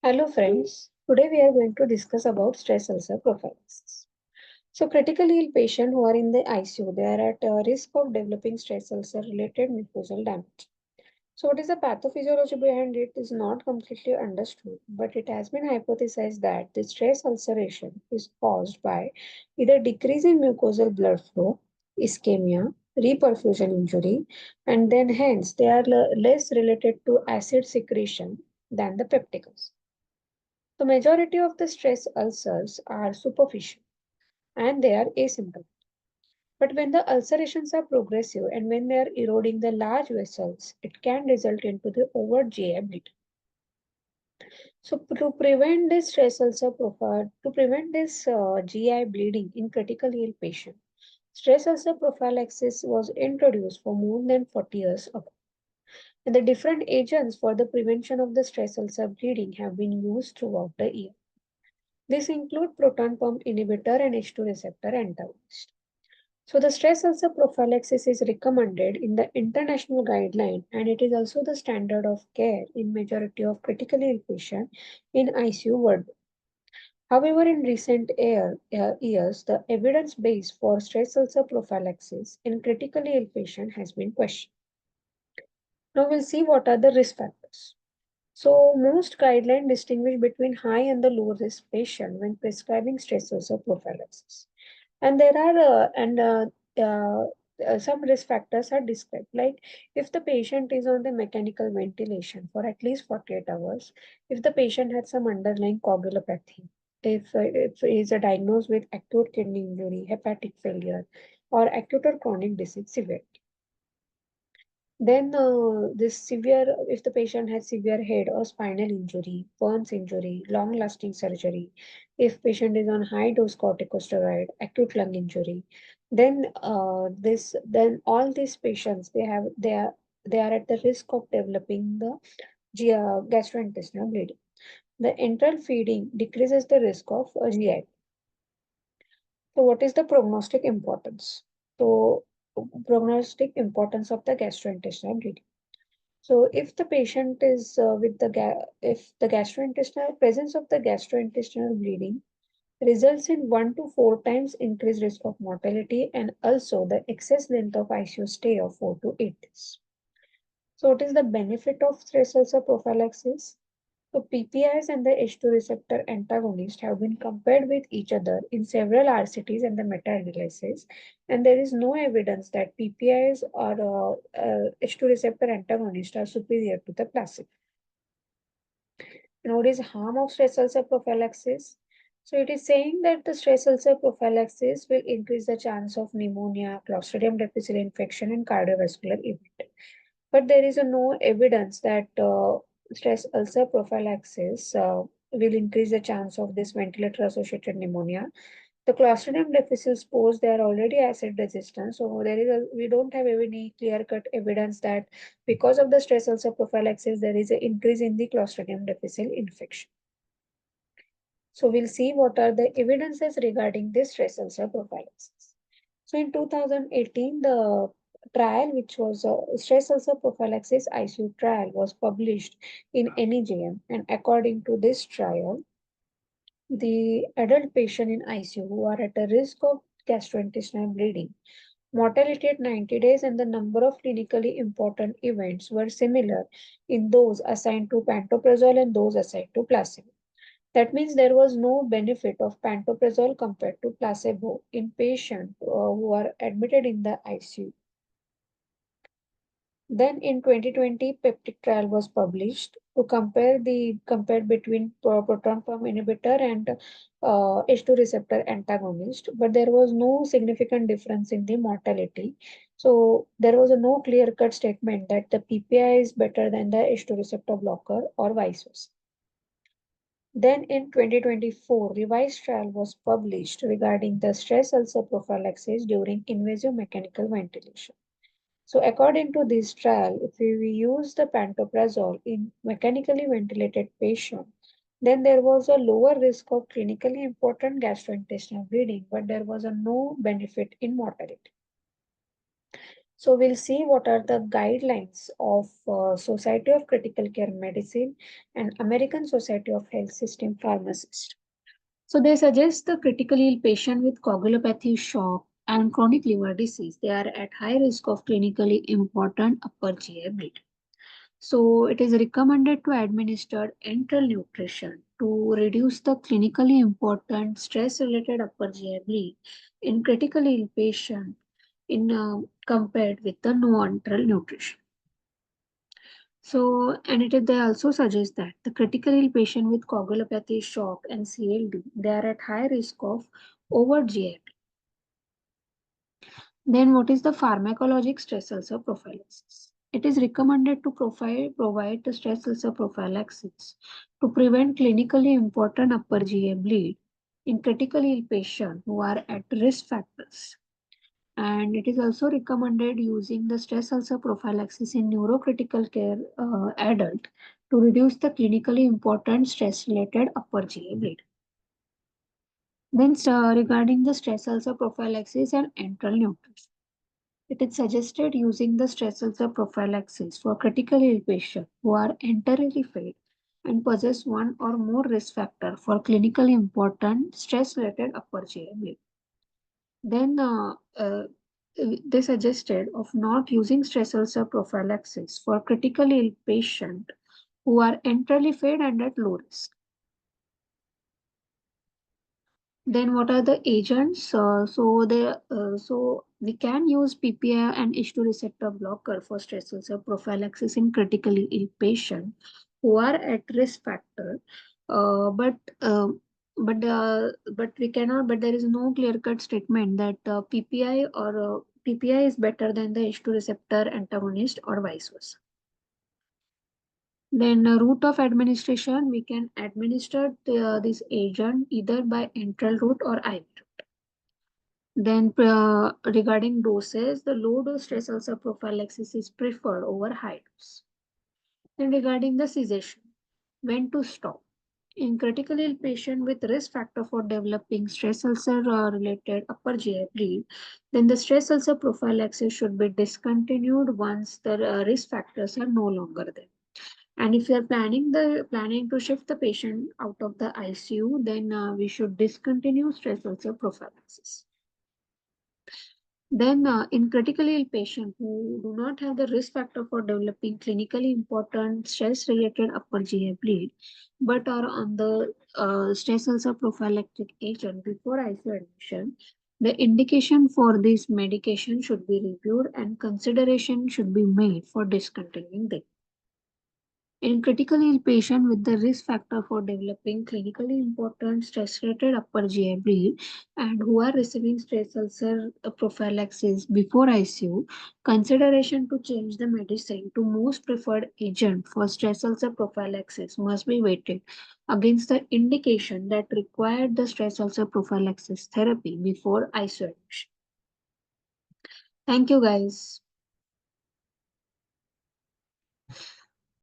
Hello friends, today we are going to discuss about stress ulcer prophylaxis. So critically ill patients who are in the ICU, they are at risk of developing stress ulcer related mucosal damage. So what is the pathophysiology behind it is not completely understood, but it has been hypothesized that the stress ulceration is caused by either decrease in mucosal blood flow, ischemia, reperfusion injury, and then hence they are less related to acid secretion than the peptic ulcer. The majority of the stress ulcers are superficial and they are asymptomatic. But when the ulcerations are progressive and when they are eroding the large vessels, it can result into the overt GI bleeding. So to prevent this stress ulcer profile, to prevent this GI bleeding in critically ill patient, stress ulcer prophylaxis was introduced for more than 40 years ago. And the different agents for the prevention of the stress ulcer bleeding have been used throughout the year. These include proton pump inhibitor and H2 receptor antagonist. So the stress ulcer prophylaxis is recommended in the international guideline and it is also the standard of care in majority of critically ill patients in ICU worldwide. However, in recent years, the evidence base for stress ulcer prophylaxis in critically ill patients has been questioned. Now we'll see what are the risk factors. So most guidelines distinguish between high and the low risk patient when prescribing stress ulcer prophylaxis. And there are uh, some risk factors are described, like if the patient is on the mechanical ventilation for at least 48 hours, if the patient had some underlying coagulopathy, if he is diagnosed with acute kidney injury, hepatic failure, or acute or chronic disease severity. Then this severe, if the patient has severe head or spinal injury, burns injury, long-lasting surgery, if patient is on high-dose corticosteroid, acute lung injury, then all these patients they are at the risk of developing the gastrointestinal bleeding. The enteral feeding decreases the risk of GI. So, what is the prognostic importance? So, prognostic importance of the gastrointestinal bleeding. So if the patient is if the gastrointestinal presence of the gastrointestinal bleeding results in 1 to 4 times increased risk of mortality and also the excess length of ICU stay of 4 to 8 days. So what is the benefit of stress ulcer prophylaxis? So PPIs and the H2 receptor antagonist have been compared with each other in several RCTs and the meta-analysis, and there is no evidence that PPIs or H2 receptor antagonists are superior to the placebo. And what is harm of stress ulcer prophylaxis? So it is saying that the stress ulcer prophylaxis will increase the chance of pneumonia, Clostridium difficile infection, and cardiovascular event. But there is no evidence that stress ulcer prophylaxis will increase the chance of this ventilator-associated pneumonia. The Clostridium difficile spores, they are already acid resistant, so we don't have any clear-cut evidence that because of the stress ulcer prophylaxis, there is an increase in the Clostridium difficile infection. So we'll see what are the evidences regarding this stress ulcer prophylaxis. So in 2018, the trial, which was a stress ulcer prophylaxis ICU trial, was published in NEJM. And according to this trial, the adult patient in ICU who are at a risk of gastrointestinal bleeding, mortality at 90 days and the number of clinically important events were similar in those assigned to pantoprazole and those assigned to placebo. That means there was no benefit of pantoprazole compared to placebo in patients who are admitted in the ICU. Then in 2020, peptic trial was published to compare between proton pump inhibitor and H2 receptor antagonist, but there was no significant difference in the mortality. So there was a no clear-cut statement that the PPI is better than the H2 receptor blocker or vice versa. Then in 2024, revised trial was published regarding the stress ulcer prophylaxis during invasive mechanical ventilation. So according to this trial, if we use the pantoprazole in mechanically ventilated patients, then there was a lower risk of clinically important gastrointestinal bleeding, but there was a no benefit in mortality. So we'll see what are the guidelines of Society of Critical Care Medicine and American Society of Health System Pharmacists. So they suggest the critically ill patient with coagulopathy, shock, and chronic liver disease. They are at high risk of clinically important upper GI bleed. So it is recommended to administer enteral nutrition to reduce the clinically important stress-related upper GI bleed in critically ill patient in compared with the no enteral nutrition. So, and they also suggest that the critically ill patient with coagulopathy, shock, and CLD, they are at high risk of over GI. Then what is the pharmacologic stress ulcer prophylaxis? It is recommended to provide the stress ulcer prophylaxis to prevent clinically important upper GI bleed in critically ill patients who are at risk factors. And it is also recommended using the stress ulcer prophylaxis in neurocritical care adult to reduce the clinically important stress-related upper GI bleed. Then regarding the stress ulcer prophylaxis and enteral nutrition. It is suggested using the stress ulcer prophylaxis for critically ill patients who are enterally failed and possess one or more risk factor for clinically important stress-related upper GI bleed. Then they suggested of not using stress ulcer prophylaxis for critically ill patients who are enterally failed and at low risk. Then what are the agents? So we can use PPI and H2 receptor blocker for stress ulcer prophylaxis in critically ill patients who are at risk factor. Uh, but uh, but we cannot. But there is no clear-cut statement that PPI is better than the H2 receptor antagonist or vice versa. Then route of administration, we can administer this agent either by enteral route or IV. Then regarding doses, the low dose stress ulcer prophylaxis is preferred over high dose. Then regarding the cessation, when to stop. In critically ill patient with risk factor for developing stress ulcer related upper GI bleed, then the stress ulcer prophylaxis should be discontinued once the risk factors are no longer there. And if you are planning to shift the patient out of the ICU, then we should discontinue stress ulcer prophylaxis. Then, in critically ill patients who do not have the risk factor for developing clinically important stress-related upper GI bleed, but are on the stress ulcer prophylactic agent before ICU admission, the indication for this medication should be reviewed and consideration should be made for discontinuing them. In critically ill patients with the risk factor for developing clinically important stress-related upper GI bleed and who are receiving stress ulcer prophylaxis before ICU, consideration to change the medicine to most preferred agent for stress ulcer prophylaxis must be weighted against the indication that required the stress ulcer prophylaxis therapy before ICU admission. Thank you, guys.